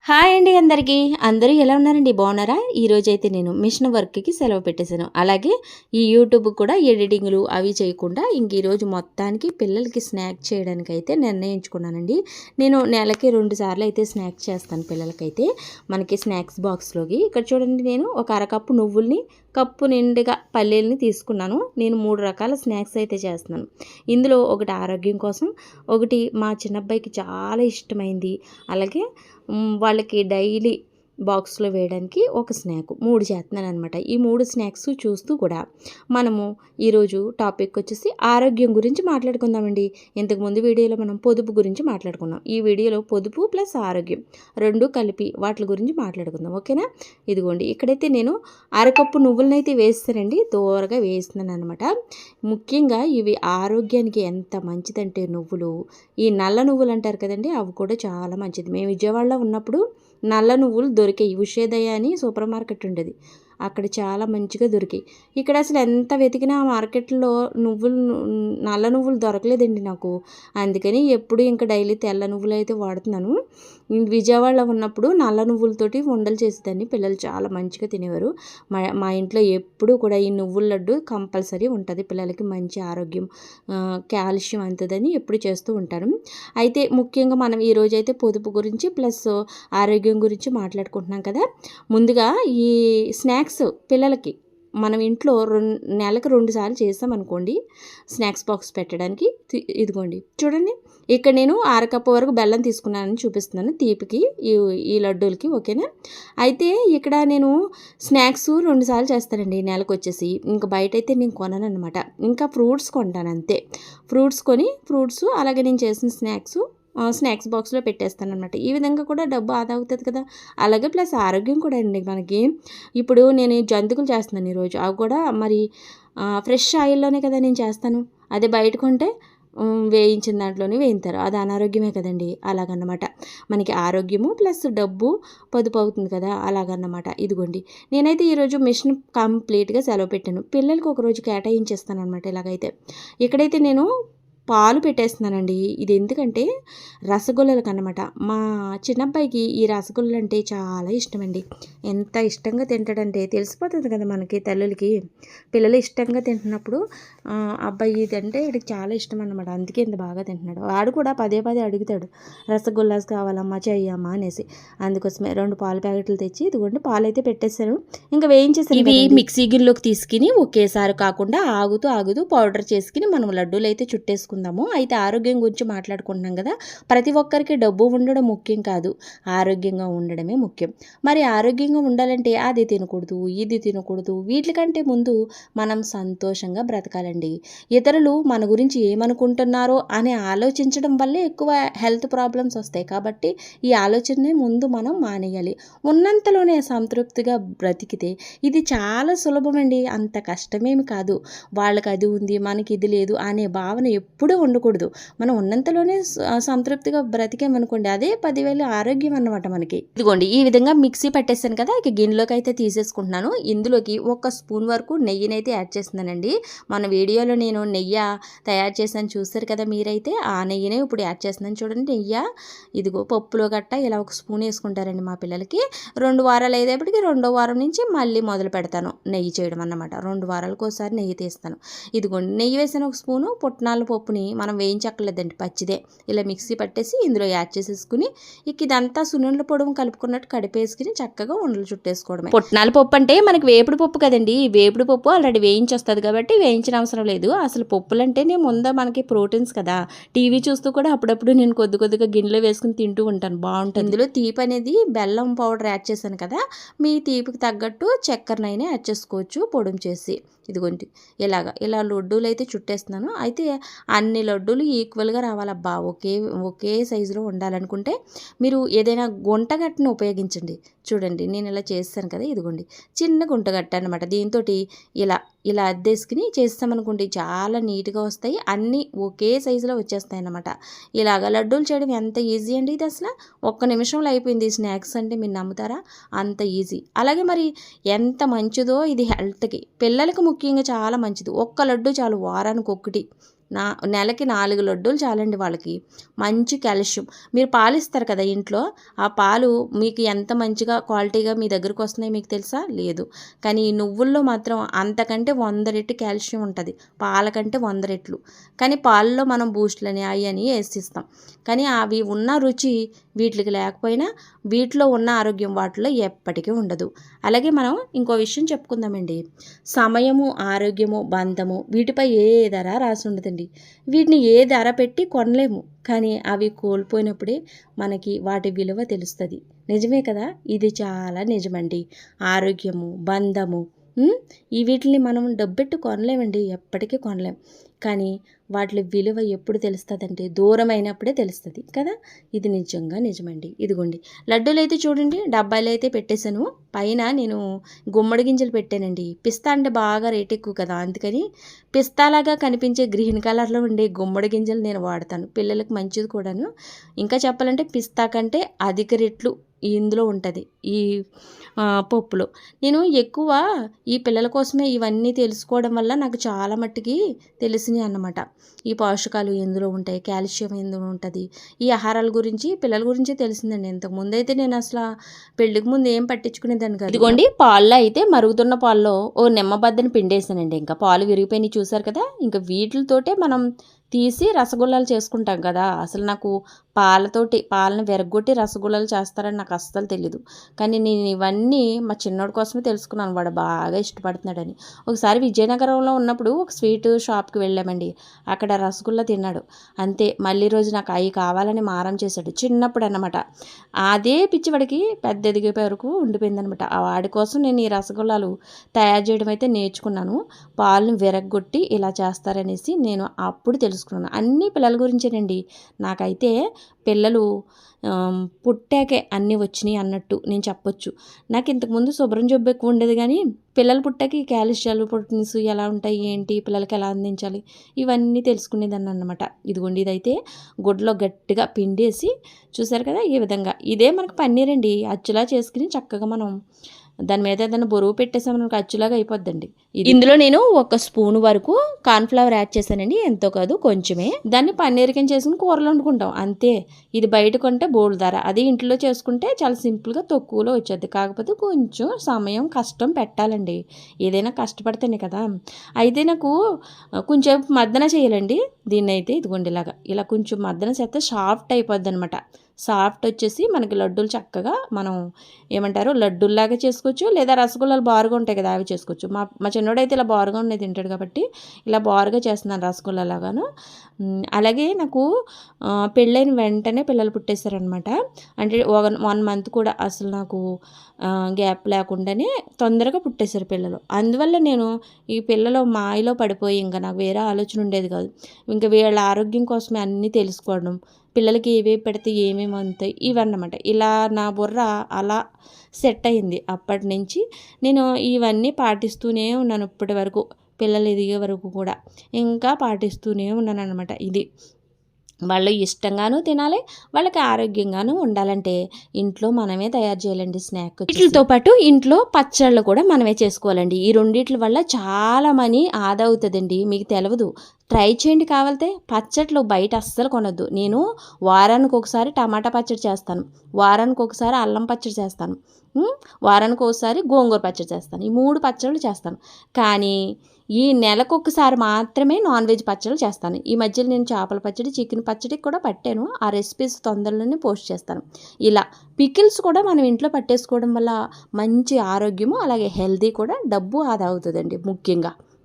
Hi అండి అందరికీ. అందరూ ఎలా ఉన్నారండి? బాగున్నారా? ఈరోజైతే నేను మిషన్ వర్క్‌కి సెలవు పెట్టేశాను. అలాగే ఈ యూట్యూబ్ కూడా ఎడిటింగ్‌లు అవి చేయకుండా ఈరోజు మొత్తానికి పిల్లలకి స్నాక్ చేయడానికైతే నిర్ణయించుకున్నానండి. నేను నెలకి 2 సార్లు అయితే స్నాక్స్ చేస్తాను పిల్లలకైతే. మనకి స్నాక్స్ బాక్స్‌లోకి. ఇక్కడ చూడండి, నేను ఒక అరకప్పు నువ్వుల్ని, కప్పు నిండుగా పల్లీలని తీసుకున్నాను. నేను 3 రకాల స్నాక్స్ అయితే చేస్తున్నాను. ఇందులో ఒకటి ఆరోగ్యం కోసం, ఒకటి మా చిన్నబ్బాయికి చాలా ఇష్టమైంది, అలాగే వాళ్ళకి డైలీ బాక్స్లో వేయడానికి ఒక స్నాక్ 3 చేస్తున్నాను అనమాట. ఈ 3 స్నాక్స్ చూస్తూ కూడా మనము ఈరోజు టాపిక్ వచ్చేసి ఆరోగ్యం గురించి మాట్లాడుకుందామండి. ఇంతకుముందు వీడియోలో మనం పొదుపు గురించి మాట్లాడుకున్నాం. ఈ వీడియోలో పొదుపు ప్లస్ ఆరోగ్యం రెండు కలిపి వాటి గురించి మాట్లాడుకుందాం, ఓకేనా? ఇదిగోండి, ఇక్కడైతే నేను అరకప్పు నువ్వులనైతే వేస్తానండి, దోరగా వేస్తున్నాను అనమాట. ముఖ్యంగా ఇవి ఆరోగ్యానికి ఎంత మంచిదంటే నువ్వులు, ఈ నల్ల నువ్వులు అంటారు కదండి, అవి కూడా చాలా మంచిది. మేము విజయవాడలో ఉన్నప్పుడు నల్ల నువ్వులు దొరికాయి. ఉషేదయ్య అని సూపర్ మార్కెట్ ఉండేది, అక్కడ చాలా మంచిగా దొరికాయి. ఇక్కడ అసలు ఎంత వెతికినా మార్కెట్లో నల్ల నువ్వులు దొరకలేదండి నాకు. అందుకని ఎప్పుడు ఇంకా డైలీ తెల్ల నువ్వులు అయితే వాడుతున్నాను. విజయవాడలో ఉన్నప్పుడు నల్ల నువ్వులతోటి ఉండలు చేసేదాన్ని. పిల్లలు చాలా మంచిగా తినేవారు. మా ఇంట్లో ఎప్పుడూ కూడా ఈ నువ్వుల లడ్డు కంపల్సరీ ఉంటుంది. పిల్లలకి మంచి ఆరోగ్యం, కాల్షియం అంతదని ఎప్పుడు చేస్తూ ఉంటాను. అయితే ముఖ్యంగా మనం ఈరోజైతే పొదుపు గురించి ప్లస్ ఆరోగ్యం గురించి మాట్లాడుకుంటున్నాం కదా. ముందుగా ఈ స్నాక్స్ పిల్లలకి మనం ఇంట్లో నెలకు 2 సార్లు చేస్తామనుకోండి స్నాక్స్ బాక్స్ పెట్టడానికి. ఇదిగోండి చూడండి, ఇక్కడ నేను అరకప్పు వరకు బెల్లం తీసుకున్నానని చూపిస్తున్నాను తీపికి, ఈ లడ్డూలకి, ఓకేనా? అయితే ఇక్కడ నేను స్నాక్స్ 2 సార్లు చేస్తానండి నెలకు వచ్చేసి. ఇంకా బయట అయితే నేను కొనను అనమాట. ఇంకా ఫ్రూట్స్ కొంటాను అంతే. ఫ్రూట్స్ అలాగే నేను చేసిన స్నాక్స్ బాక్స్లో పెట్టేస్తాను అనమాట. ఈ విధంగా కూడా డబ్బు ఆదా అవుతుంది కదా. అలాగే ప్లస్ ఆరోగ్యం కూడా అండి మనకి. ఇప్పుడు నేను జంతికలు చేస్తున్నాను ఈరోజు, అవి కూడా మరి ఫ్రెష్ ఆయిల్లోనే కదా నేను చేస్తాను. అదే బయట కొంటే వేయించిన దాంట్లోనే వేయింతారు, అది అనారోగ్యమే కదండి. అలాగన్నమాట, మనకి ఆరోగ్యము ప్లస్ డబ్బు పొదుపు అవుతుంది కదా, అలాగన్నమాట. ఇదిగోండి, నేనైతే ఈరోజు మిషన్ కంప్లీట్గా సెలవు పెట్టాను. పిల్లలకి ఒకరోజు కేటాయించేస్తాను అనమాట. ఇలాగైతే ఇక్కడైతే నేను పాలు పెట్టేస్తున్నానండి. ఇది ఎందుకంటే రసగుల్లలకు అన్నమాట. మా చిన్నబ్బాయికి ఈ రసగుల్లలు అంటే చాలా ఇష్టమండి. ఎంత ఇష్టంగా తింటాడంటే తెలిసిపోతుంది కదా మనకి తల్లులకి. పిల్లలు ఇష్టంగా తింటున్నప్పుడు అబ్బాయి ఇది అంటే వీడికి చాలా ఇష్టం అన్నమాట. అందుకే ఇంత బాగా తింటున్నాడు. వాడు కూడా పదే అడుగుతాడు, రసగుల్లాస్ కావాలమ్మా, చెయ్యమ్మా అనేసి. అందుకోసమే 2 పాల ప్యాకెట్లు తెచ్చి ఇదిగోండి పాలు అయితే పెట్టేశాను. ఇంకా వేయించేసాను. ఇవి మిక్సీ గిన్నెలోకి తీసుకుని ఒకేసారి కాకుండా ఆగుతూ పౌడర్ చేసుకుని మనం లడ్డూలు అయితే చుట్టేసుకుందాము. అయితే ఆరోగ్యం గురించి మాట్లాడుకుంటున్నాం కదా. ప్రతి ఒక్కరికి డబ్బు ఉండడం ముఖ్యం కాదు, ఆరోగ్యంగా ఉండడమే ముఖ్యం. మరి ఆరోగ్యంగా ఉండాలంటే అది తినకూడదు, ఇది తినకూడదు. వీటికంటే ముందు మనం సంతోషంగా బ్రతకాలండి. ఇతరులు మన గురించి ఏమనుకుంటున్నారో అని ఆలోచించడం వల్లే ఎక్కువ హెల్త్ ప్రాబ్లమ్స్ వస్తాయి. కాబట్టి ఈ ఆలోచననే ముందు మనం మానేయాలి. ఉన్నంతలోనే సంతృప్తిగా బ్రతికితే ఇది చాలా సులభమండి, అంత కష్టమేమి కాదు. వాళ్ళకి అది ఉంది, మనకి ఇది లేదు అనే భావన ఎప్పుడూ ఉండకూడదు. మనం ఉన్నంతలోనే సంతృప్తిగా బ్రతికామనుకోండి, అదే 10,000 ఆరోగ్యం అన్నమాట మనకి. ఇదిగోండి, ఈ విధంగా మిక్సీ పట్టేసాను కదా. ఇక గిన్నెలోకి అయితే తీసేసుకుంటున్నాను. ఇందులోకి 1 స్పూన్ వరకు నెయ్యినైతే యాడ్ చేస్తున్నానండి. మన వీడియోలో నేను నెయ్యి తయారు చేశాను చూస్తారు కదా మీరైతే, ఆ నెయ్యినే ఇప్పుడు యాడ్ చేస్తున్నాను. చూడండి నెయ్యి, ఇదిగో పప్పులో గట్ట ఇలా 1 స్పూన్ వేసుకుంటారండి మా పిల్లలకి. 2 వారాలు అయ్యేటప్పటికి 2వ వారం నుంచి మళ్ళీ మొదలు పెడతాను నెయ్యి చేయడం అన్నమాట. 2 వారాలకు ఒకసారి నెయ్యి తీస్తాను. ఇదిగోండి, నెయ్యి వేసిన 1 స్పూను పుట్నాల పప్పుని మనం వేయించక్కర్లేదండి, పచ్చిదే ఇలా మిక్సీ పట్టేసి ఇందులో యాడ్ చేసేసుకుని ఇక ఇదంతా సున్నుండల పొడుము కలుపుకున్నట్టు కడిపేసుకుని చక్కగా ఉండలు చుట్టేసుకోవడమే. పుట్నాల పప్పు అంటే మనకి వేపుడు పప్పు కదండి. వేపుడు పప్పు ఆల్రెడీ వేయించి వస్తుంది కాబట్టి వేయించిన అవసరం లేదు. అసలు పప్పులంటేనే ముందు మనకి ప్రోటీన్స్ కదా. టీవీ చూస్తూ కూడా అప్పుడప్పుడు నేను కొద్దిగా గిన్నెలో వేసుకుని తింటూ ఉంటాను, బాగుంటుంది. ఇందులో తీపి అనేది బెల్లం పౌడర్ యాడ్ చేశాను కదా, మీ తీపికి తగ్గట్టు చక్కెరనైనా యాడ్ చేసుకోవచ్చు పొడుము చేసి. ఇదిగోండి ఇలా లడ్డూలు అయితే చుట్టేస్తున్నాను. అయితే అన్ని లడ్డూలు ఈక్వల్గా రావాలబ్బా, ఒకే సైజులో ఉండాలనుకుంటే మీరు ఏదైనా గుంటగట్టను ఉపయోగించండి. చూడండి నేను ఇలా చేస్తాను కదా, ఇదిగోండి చిన్న గుంటగట్ట అనమాట. దీంతో ఇలా అద్దేసుకుని చేస్తామనుకోండి చాలా నీట్గా వస్తాయి, అన్నీ ఒకే సైజులో వచ్చేస్తాయి అన్నమాట. ఇలాగ లడ్డూలు చేయడం ఎంత ఈజీ అండి. ఇది అసలు 1 నిమిషంలో అయిపోయింది. స్నాక్స్ అంటే మీరు నమ్ముతారా, అంత ఈజీ. అలాగే మరి ఎంత మంచిదో ఇది హెల్త్కి, పిల్లలకి ముఖ్యంగా చాలా మంచిది. 1 లడ్డు చాలు, వారానికి 1. నెలకి 4 లడ్డూలు చాలండి వాళ్ళకి. మంచి కాల్షియం. మీరు పాలు ఇస్తారు కదా ఇంట్లో, ఆ పాలు మీకు ఎంత మంచిగా క్వాలిటీగా మీ దగ్గరకు వస్తున్నాయి మీకు తెలుసా? లేదు. కానీ ఈ నువ్వుల్లో మాత్రం అంతకంటే 100 రెట్లు కాల్షియం ఉంటుంది, పాల కంటే 100 రెట్లు. కానీ పాలలో మనం బూస్ట్లని అవి అని వేసిస్తాం, కానీ అవి ఉన్న రుచి వీటికి లేకపోయినా వీటిలో ఉన్న ఆరోగ్యం వాటిలో ఎప్పటికీ ఉండదు. అలాగే మనం ఇంకో విషయం చెప్పుకుందామండి. సమయము, ఆరోగ్యము, బంధము వీటిపై ఏ ధర రాసి ఉండదండి. వీటిని ఏ ధర పెట్టి కొనలేము, కానీ అవి కోల్పోయినప్పుడే మనకి వాటి విలువ తెలుస్తుంది. నిజమే కదా? ఇది చాలా నిజమండి. ఆరోగ్యము, బంధము ఈ వీటిని మనం డబ్బెట్టు కొనలేమండి, ఎప్పటికీ కొనలేం. కానీ వాటి విలువ ఎప్పుడు తెలుస్తుందంటే దూరమైనప్పుడే తెలుస్తుంది కదా. ఇది నిజంగా నిజమండి. ఇదిగోండి లడ్డూలు అయితే చూడండి, డబ్బాయిలు అయితే పెట్టేశాను. పైన నేను గుమ్మడి గింజలు పెట్టానండి. పిస్తా అంటే బాగా రేట్ ఎక్కువ కదా, అందుకని పిస్తాలాగా కనిపించే గ్రీన్ కలర్లో ఉండే గుమ్మడి గింజలు నేను వాడతాను. పిల్లలకు మంచిది కూడాను. ఇంకా చెప్పాలంటే పిస్తా కంటే అధిక రెట్లు ఇందులో ఉంటుంది ఈ పప్పులో. నేను ఎక్కువ ఈ పిల్లల కోసమే ఇవన్నీ తెలుసుకోవడం వల్ల నాకు చాలా మట్టుకి తెలిసినాయి అన్నమాట. ఈ పోషకాలు ఎందులో ఉంటాయి, కాల్షియం ఎందులో ఉంటుంది, ఈ ఆహారాల గురించి పిల్లల గురించి తెలిసిందండి. ఇంతకు ముందు అయితే నేను అసలు పెళ్ళికి ముందు ఏం పట్టించుకునేదాన్ని కాదు. ఇదిగోండి పాల్లో అయితే మరుగుతున్న పాల్లో ఓ నిమ్మబద్దని పిండేసానండి. ఇంకా పాలు విరిగిపోయినాయి చూసారు కదా. ఇంకా వీటితోటే మనం తీసి రసగుల్లాలు చేసుకుంటాం కదా. అసలు నాకు పాలను విరగొట్టి రసగుల్లాలు చేస్తారని నాకు అస్సలు తెలీదు. కానీ నేను ఇవన్నీ మా చిన్నోడి కోసమే తెలుసుకున్నాను, వాడు బాగా ఇష్టపడుతున్నాడని. ఒకసారి విజయనగరంలో ఉన్నప్పుడు ఒక స్వీట్ షాప్కి వెళ్ళామండి. అక్కడ రసగుల్లా తిన్నాడు. అంతే, మళ్ళీ రోజు నాకు అవి కావాలని మారం చేశాడు. చిన్నప్పుడు అన్నమాట. అదే పిచ్చివాడికి పెద్ద ఎదిగే వరకు ఉండిపోయిందనమాట. ఆ వాడి కోసం నేను ఈ రసగుల్లాలు తయారు చేయడం అయితే నేర్చుకున్నాను. పాలను విరగొట్టి ఇలా చేస్తారనేసి నేను అప్పుడు తెలుసుకున్నాను. అన్నీ పిల్లల గురించేనండి. నాకైతే పిల్లలు పుట్టాకే అన్నీ వచ్చినాయి అన్నట్టు నేను చెప్పొచ్చు. నాకు ఇంతకుముందు శుభ్రం జబ్బు ఎక్కువ ఉండేది, కానీ పిల్లలు పుట్టాక ఈ క్యాల్షియాలు, ప్రోటీన్స్ ఎలా ఉంటాయి, ఏంటి, పిల్లలకి ఎలా అందించాలి, ఇవన్నీ తెలుసుకునేదాన్ని అన్నమాట. ఇదిగోండి ఇదైతే గుడ్లో గట్టిగా పిండేసి చూసారు కదా, ఈ విధంగా ఇదే మనకు పన్నీర్ అండి. అచ్చులా చేసుకుని చక్కగా మనం దాని మీద ఏదైనా బరువు పెట్టేసామనుకో అచ్చులాగా అయిపోద్దండి. ఇందులో నేను 1 స్పూన్ వరకు కార్న్ఫ్లవర్ యాడ్ చేశానండి. ఎంతో కాదు, కొంచెమే. దాన్ని పన్నీర్ కింద చేసుకుని కూరలు వండుకుంటాం అంతే. ఇది బయట కొంటే బోల్డ్ ధర, అది ఇంట్లో చేసుకుంటే చాలా సింపుల్గా తక్కువలో వచ్చేది. కాకపోతే కొంచెం సమయం, కష్టం పెట్టాలండి. ఏదైనా కష్టపడితేనే కదా. అయితే నాకు కొంచెం మద్దన చేయాలండి దీన్ని. అయితే ఇదిగోండి ఇలా కొంచెం మద్దన చేస్తే సాఫ్ట్ అయిపోద్ది అనమాట. సాఫ్ట్ వచ్చేసి మనకి లడ్డూలు చక్కగా మనం ఏమంటారు లడ్డూల్లాగా చేసుకోవచ్చు, లేదా రసగుల్లాలు బారుగా ఉంటాయి కదా అవి చేసుకోవచ్చు. మా చిన్నోడైతే ఇలా బారుగా ఉన్నది తింటాడు కాబట్టి ఇలా బారుగా చేస్తున్నాను రసగుల్లాలాగాను. అలాగే నాకు పెళ్ళైన వెంటనే పిల్లలు పుట్టేశారనమాట. అంటే 1 మంత్ కూడా అసలు నాకు గ్యాప్ లేకుండానే తొందరగా పుట్టేశారు పిల్లలు. అందువల్ల నేను ఈ పిల్లలు మాయలో పడిపోయి ఇంకా నాకు వేరే ఆలోచన ఉండేది కాదు. ఇంకా వీళ్ళ ఆరోగ్యం కోసమే అన్నీ తెలుసుకోవడం, పిల్లలకి ఏవేవి పెడితే ఏమేమి అందుతాయి ఇవన్నమాట. ఇలా నా బుర్ర అలా సెట్ అయింది. అప్పటి నుంచి నేను ఇవన్నీ పాటిస్తూనే ఉన్నాను ఇప్పటి వరకు, పిల్లలు ఎదిగే వరకు కూడా ఇంకా పాటిస్తూనే ఉన్నాను అనమాట. ఇది వాళ్ళు ఇష్టంగానూ తినాలి, వాళ్ళకి ఆరోగ్యంగానూ ఉండాలంటే ఇంట్లో మనమే తయారు చేయాలండి స్నాక్. వీటితో పాటు ఇంట్లో పచ్చళ్ళు కూడా మనమే చేసుకోవాలండి. ఈ రెండిట్ల వల్ల చాలా మనీ ఆదా అవుతుందండి, మీకు తెలియదు. ట్రై చేయండి కావాలితే. పచ్చట్లు బయట అస్సలు కొనొద్దు. నేను వారానికి ఒకసారి టమాటా పచ్చడి చేస్తాను, వారానికి ఒకసారి అల్లం పచ్చడి చేస్తాను, వారానికి ఒకసారి గోంగూర పచ్చడి చేస్తాను. ఈ 3 పచ్చళ్ళు చేస్తాను. కానీ ఈ నెలకొకసారి మాత్రమే నాన్ వెజ్ పచ్చళ్ళు చేస్తాను. ఈ మధ్యలో నేను చేపల పచ్చడి, చికెన్ పచ్చడి కూడా పట్టాను. ఆ రెసిపీస్ తొందరలోనే పోస్ట్ చేస్తాను. ఇలా పికిల్స్ కూడా మనం ఇంట్లో పట్టేసుకోవడం వల్ల మంచి ఆరోగ్యము, అలాగే హెల్తీ కూడా, డబ్బు ఆదా అవుతుందండి.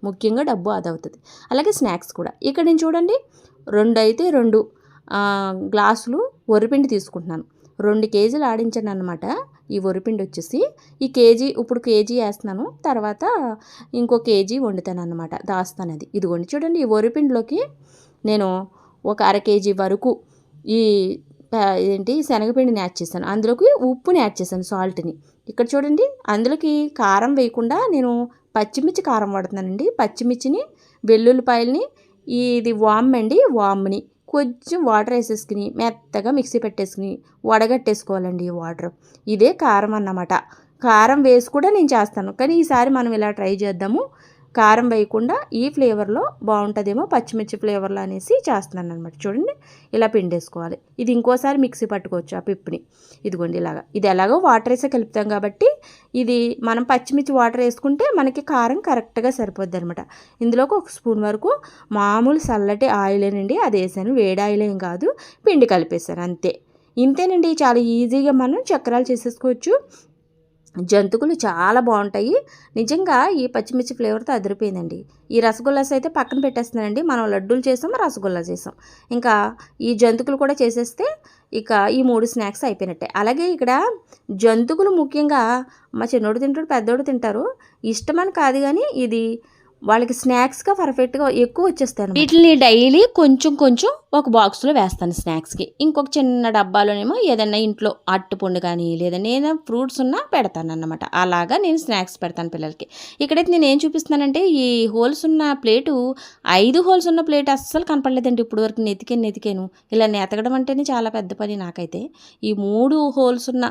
ముఖ్యంగా డబ్బు ఆదా అవుతుంది. అలాగే స్నాక్స్ కూడా. ఇక్కడ నేను చూడండి 2 గ్లాసులు వరిపిండి తీసుకుంటున్నాను. 2 కేజీలు ఆడించాను అనమాట. ఈ వరిపిండి వచ్చేసి ఇప్పుడు కేజీ వేస్తున్నాను, తర్వాత ఇంకో కేజీ వండుతాను అనమాట, దాస్తాను అది. ఇదిగోండి చూడండి, ఈ వరిపిండిలోకి నేను ఒక 1/2 కేజీ వరకు శనగపిండిని యాడ్ చేశాను. అందులోకి ఉప్పుని యాడ్ చేశాను, సాల్ట్ని. ఇక్కడ చూడండి, అందులోకి కారం వేయకుండా నేను పచ్చిమిర్చి కారం వాడుతున్నానండి. పచ్చిమిర్చిని, వెల్లుల్లిపాయలని, ఇది వామ్ని కొంచెం వాటర్ వేసేసుకుని మెత్తగా మిక్సీ పెట్టేసుకుని వడగట్టేసుకోవాలండి ఈ వాటర్. ఇదే కారం అన్నమాట. కారం వేసి కూడా నేను చేస్తాను, కానీ ఈసారి మనం ఇలా ట్రై చేద్దాము. కారం వేయకుండా ఈ ఫ్లేవర్లో బాగుంటుందేమో, పచ్చిమిర్చి ఫ్లేవర్లో అనేసి చేస్తున్నాను అనమాట. చూడండి ఇలా పిండేసుకోవాలి. ఇది ఇంకోసారి మిక్సీ పట్టుకోవచ్చు ఆ పిప్పుని. ఇదిగోండి ఇలాగా. ఇది ఎలాగో వాటర్ వేసే కలుపుతాం కాబట్టి ఇది మనం పచ్చిమిర్చి వాటర్ వేసుకుంటే మనకి కారం కరెక్ట్గా సరిపోద్ది అనమాట. ఇందులోకి 1 స్పూన్ వరకు మామూలు చల్లటి ఆయిలేనండి, అది వేసాను. వేడి ఆయిల్ ఏం కాదు, పిండి కలిపేశాను అంతే. ఇంతేనండి, చాలా ఈజీగా మనం చక్రాలు చేసేసుకోవచ్చు. జంతుకులు చాలా బాగుంటాయి. నిజంగా ఈ పచ్చిమిర్చి ఫ్లేవర్తో అదిరిపోయిందండి. ఈ రసగుల్లాస్ అయితే పక్కన పెట్టేస్తున్నానండి. మనం లడ్డూలు చేసాం, రసగుల్లా చేసాం. ఇంకా ఈ జంతుకులు కూడా చేసేస్తే ఇక ఈ 3 స్నాక్స్ అయిపోయినట్టే. అలాగే ఇక్కడ జంతుకులు ముఖ్యంగా మా చిన్నోడు తింటాడు, పెద్దోడు తింటారు. ఇష్టమని కాదు కానీ ఇది వాళ్ళకి స్నాక్స్గా పర్ఫెక్ట్గా ఎక్కువ వచ్చేస్తాను. వీటిని డైలీ కొంచెం కొంచెం ఒక బాక్స్లో వేస్తాను స్నాక్స్కి. ఇంకొక చిన్న డబ్బాలోనేమో ఏదైనా ఇంట్లో అట్టుపండు కానీ లేదంటే ఏదైనా ఫ్రూట్స్ ఉన్నా పెడతాను అన్నమాట. అలాగా నేను స్నాక్స్ పెడతాను పిల్లలకి. ఇక్కడైతే నేను ఏం చూపిస్తున్నానంటే ఈ హోల్స్ ఉన్న ప్లేటు, 5 హోల్స్ ఉన్న ప్లేట్ అస్సలు కనపడలేదండి ఇప్పుడు వరకు. నెతికాను. ఇలా నెతకడం అంటేనే చాలా పెద్ద పని నాకైతే. ఈ 3 హోల్స్ ఉన్న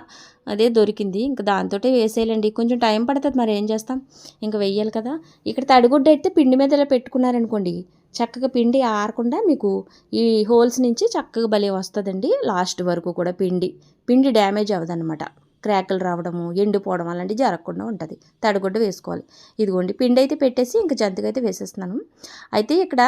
అదే దొరికింది. ఇంకా దాంతో వేసేయాలండి. కొంచెం టైం పడుతుంది, మరి ఏం చేస్తాం, ఇంకా వెయ్యాలి కదా. ఇక్కడ తడిగుడ్డ అయితే పిండి మీద ఇలా పెట్టుకున్నారనుకోండి, చక్కగా పిండి ఆరకుండా మీకు ఈ హోల్స్ నుంచి చక్కగా భలే వస్తుందండి. లాస్ట్ వరకు కూడా పిండి డ్యామేజ్ అవ్వదన్నమాట. క్రాకులు రావడము, ఎండిపోవడం అలాంటివి జరగకుండా ఉంటుంది. తడిగుడ్డ వేసుకోవాలి. ఇదిగోండి పిండి అయితే పెట్టేసి ఇంకా జంతికైతే వేసేస్తున్నాను. అయితే ఇక్కడ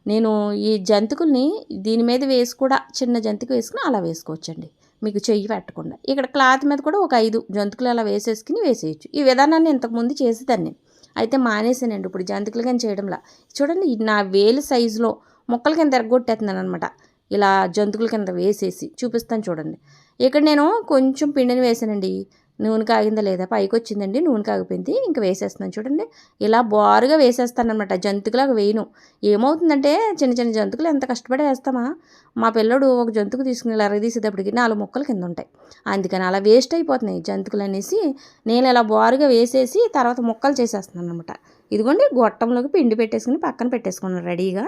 నేను ఈ జంతికల్ని దీని మీద వేసి కూడా చిన్న జంతిక వేసుకుని అలా వేసుకోవచ్చండి, మీకు చెయ్యి పెట్టకుండా. ఇక్కడ క్లాత్ మీద కూడా ఒక 5 జంతికలు అలా వేసేయచ్చు. ఈ విధానాన్ని ఇంతకుముందు చేసేదాన్ని, అయితే మానేసానండి ఇప్పుడు జంతికలు కానీ చేయడంలా. చూడండి నా వేలు సైజులో ముక్కల కింద ఎరగొట్టేస్తున్నాను అనమాట. ఇలా జంతికల కింద వేసేసి చూపిస్తాను చూడండి. ఇక్కడ నేను కొంచెం పిండిని వేసానండి. నూనె కాగిందా లేదా, పైకి వచ్చిందండి, నూనె కాగిపోయింది. ఇంకా వేసేస్తున్నాను చూడండి. ఇలా బారుగా వేసేస్తాను అనమాట, జంతికలాగా వేయను. ఏమవుతుందంటే చిన్న చిన్న జంతికలు ఎంత కష్టపడి వేస్తామా, మా పిల్లడు ఒక జంతుకు తీసుకుని ఇలా తీసేటప్పటికి 4 ముక్కలు కింద ఉంటాయి. అందుకని అలా వేస్ట్ అయిపోతున్నాయి జంతికలు అనేసి నేను ఇలా బారుగా వేసేసి తర్వాత ముక్కలు చేసేస్తున్నాను అనమాట. ఇదిగోండి గొట్టంలోకి పిండి పెట్టేసుకుని పక్కన పెట్టేసుకున్నాను రెడీగా.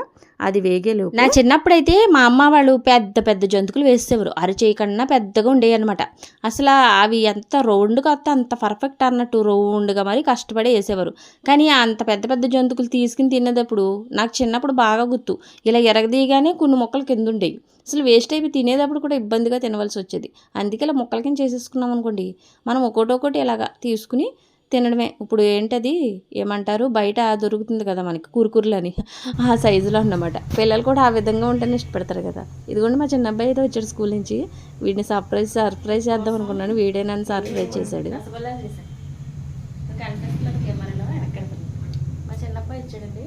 అది వేగేలు. నా చిన్నప్పుడైతే మా అమ్మ వాళ్ళు పెద్ద పెద్ద జంతుకులు వేసేవారు, అరచేయి కన్నా పెద్దగా ఉండేవి అనమాట. అసలు అవి ఎంత రౌండ్గా వస్తే అంత పర్ఫెక్ట్ అన్నట్టు రౌండ్గా మరి కష్టపడి వేసేవారు. కానీ అంత పెద్ద పెద్ద జంతుకులు తీసుకుని తినేటప్పుడు నాకు చిన్నప్పుడు బాగా గుర్తు, ఇలా ఎరగదీయగానే కొన్ని మొక్కలు కింద ఉండేవి. అసలు వేస్ట్ అయిపోయి తినేటప్పుడు కూడా ఇబ్బందిగా తినవలసి వచ్చేది. అందుకే ఇలా మొక్కల కింద చేసేసుకున్నాం అనుకోండి, మనం ఒక్కొక్కటి ఇలాగా తీసుకుని తినడమే. ఇప్పుడు ఏంటది ఏమంటారు, బయట దొరుకుతుంది కదా మనకి కురుకుర్లు అని, ఆ సైజులో అన్నమాట. పిల్లలు కూడా ఆ విధంగా ఉంటేనే ఇష్టపడతారు కదా. ఇదిగోండి మా చిన్న అబ్బాయి అయితే వచ్చాడు స్కూల్ నుంచి. వీడిని సర్ప్రైజ్ చేద్దాం అనుకున్నాను, వీడే నన్ను సర్ప్రైజ్ చేశాడు. మా చిన్న అబ్బాయి ఇచ్చాడండి,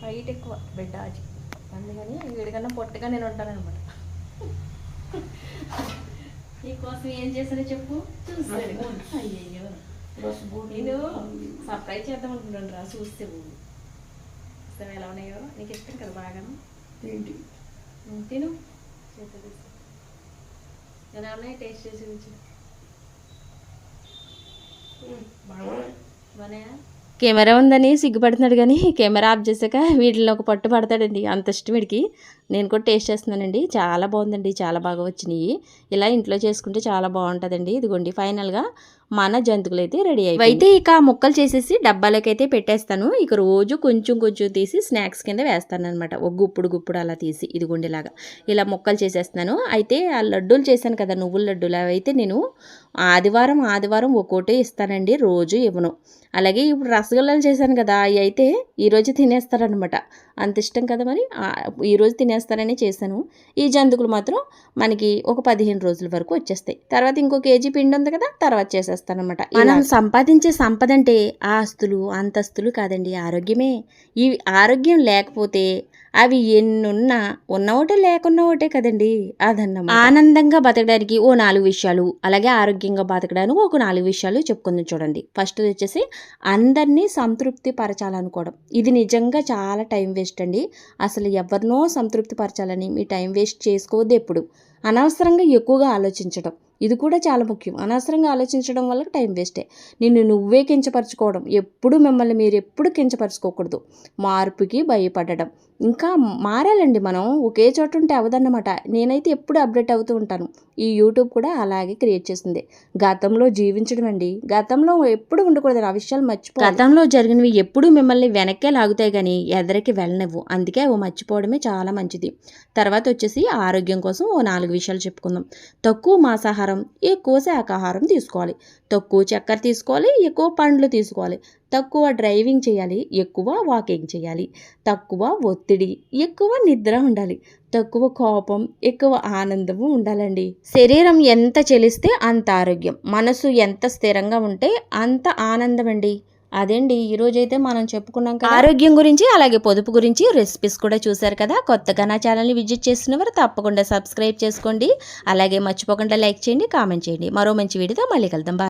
హైట్ ఎక్కువ బిడ్డ, అందుకని వీడికన్నా పొట్టిగా నేను ఉంటాను అనమాట. నీకోసం ఏం చేశానో చెప్పు. చూస్తాను. అయ్యయ్యో, నేను సర్ప్రైజ్ చేద్దాం అనుకుంటాను రా, చూస్తే చూస్తాను ఎలా ఉన్నాయో. నీకు ఇష్టం కదా బాగాను, ఏంటి తిను, ఎలా ఉన్నాయి టేస్ట్ చేసి నుంచి బాగా. కెమెరా ఉందని సిగ్గుపడుతున్నాడు కానీ కెమెరా ఆఫ్ చేశాక వీటిని ఒక పట్టు పడతాడండి, అంత ఇష్టం వీడికి. నేను కూడా టేస్ట్ చేస్తున్నానండి, చాలా బాగుందండి, చాలా బాగా వచ్చినాయి. ఇలా ఇంట్లో చేసుకుంటే చాలా బాగుంటుందండి. ఇదిగోండి ఫైనల్గా మన జంతువులు అయితే రెడీ అయిపోయి. అయితే ఇక ముక్కలు చేసేసి డబ్బాలోకి అయితే పెట్టేస్తాను. ఇక రోజు కొంచెం కొంచెం తీసి స్నాక్స్ కింద వేస్తాను అనమాట, ఒక గుప్పుడు అలా తీసి. ఇదిగోండి ఇలా ముక్కలు చేసేస్తున్నాను. అయితే ఆ లడ్డూలు చేశాను కదా, నువ్వుల లడ్డూలు, అవి అయితే నేను ఆదివారం ఒక్కోటే ఇస్తానండి, రోజు ఇవ్వను. అలాగే ఇప్పుడు రసగుల్లాలు చేశాను కదా, అవి అయితే ఈరోజు తినేస్తారనమాట, అంత ఇష్టం కదా మరి, ఈరోజు తినేస్తారని చేశాను. ఈ జంతుకులు మాత్రం మనకి ఒక 15 రోజుల వరకు వచ్చేస్తాయి. తర్వాత ఇంకో కేజీ పిండి ఉంది కదా, తర్వాత చేసేస్తానమాట. మనం సంపాదించే సంపద అంటే ఆస్తులు అంతస్తులు కాదండి, ఆరోగ్యమే. ఈ ఆరోగ్యం లేకపోతే అవి ఎన్నున్నా ఉన్న ఒకటే లేకున్నా ఒకటే కదండి, అదన్నమాట. ఆనందంగా బతకడానికి ఓ 4 విషయాలు, అలాగే ఆరోగ్యంగా బతకడానికి ఒక 4 విషయాలు చెప్పుకుందాం చూడండి. ఫస్ట్ వచ్చేసి అందరినీ సంతృప్తి పరచాలనుకోవడం. ఇది నిజంగా చాలా టైం వేస్ట్ అండి. అసలు ఎవరినో సంతృప్తి పరచాలని మీ టైం వేస్ట్ చేసుకోవద్దు ఎప్పుడు. అనవసరంగా ఎక్కువగా ఆలోచించడం, ఇది కూడా చాలా ముఖ్యం. అనవసరంగా ఆలోచించడం వల్ల టైం వేస్టే. నిన్ను నువ్వే కించపరచుకోవడం, ఎప్పుడు మిమ్మల్ని మీరు ఎప్పుడు కించపరచుకోకూడదు. మార్పుకి భయపడడం, ఇంకా మారాలండి. మనం ఒకే చోట ఉంటే అవదన్నమాట. నేనైతే ఎప్పుడు అప్డేట్ అవుతూ ఉంటాను. ఈ యూట్యూబ్ కూడా అలాగే క్రియేట్ చేసింది. గతంలో జీవించడం అండి. గతంలో ఎప్పుడు ఉండకూడదు. ఆ విషయాలు మర్చిపో. గతంలో జరిగినవి ఎప్పుడు మిమ్మల్ని వెనక్కే లాగుతాయి కానీ ఎదరికి వెళ్ళనివ్వు. అందుకే అవి మర్చిపోవడమే చాలా మంచిది. తర్వాత వచ్చేసి ఆరోగ్యం కోసం ఓ 4 విషయాలు చెప్పుకుందాం. తక్కువ మాంసాహారం, ఎక్కువ శాకాహారం తీసుకోవాలి. తక్కువ చక్కెర తీసుకోవాలి, ఎక్కువ పండ్లు తీసుకోవాలి. తక్కువ డ్రైవింగ్ చేయాలి, ఎక్కువ వాకింగ్ చేయాలి. తక్కువ ఒత్తిడి, ఎక్కువ నిద్ర ఉండాలి. తక్కువ కోపం, ఎక్కువ ఆనందము ఉండాలండి. శరీరం ఎంత చెలిస్తే అంత ఆరోగ్యం, మనసు ఎంత స్థిరంగా ఉంటే అంత ఆనందం అండి. అదేండి ఈరోజైతే మనం చెప్పుకున్నాం కదా ఆరోగ్యం గురించి, అలాగే పొదుపు గురించి రెసిపీస్ కూడా చూశారు కదా. కొత్తగా నా ఛానల్ని విజిట్ చేసినవారు తప్పకుండా సబ్స్క్రైబ్ చేసుకోండి. అలాగే మర్చిపోకుండా లైక్ చేయండి, కామెంట్ చేయండి. మరో మంచి వీడియోతో మళ్ళీ కలుద్దాం.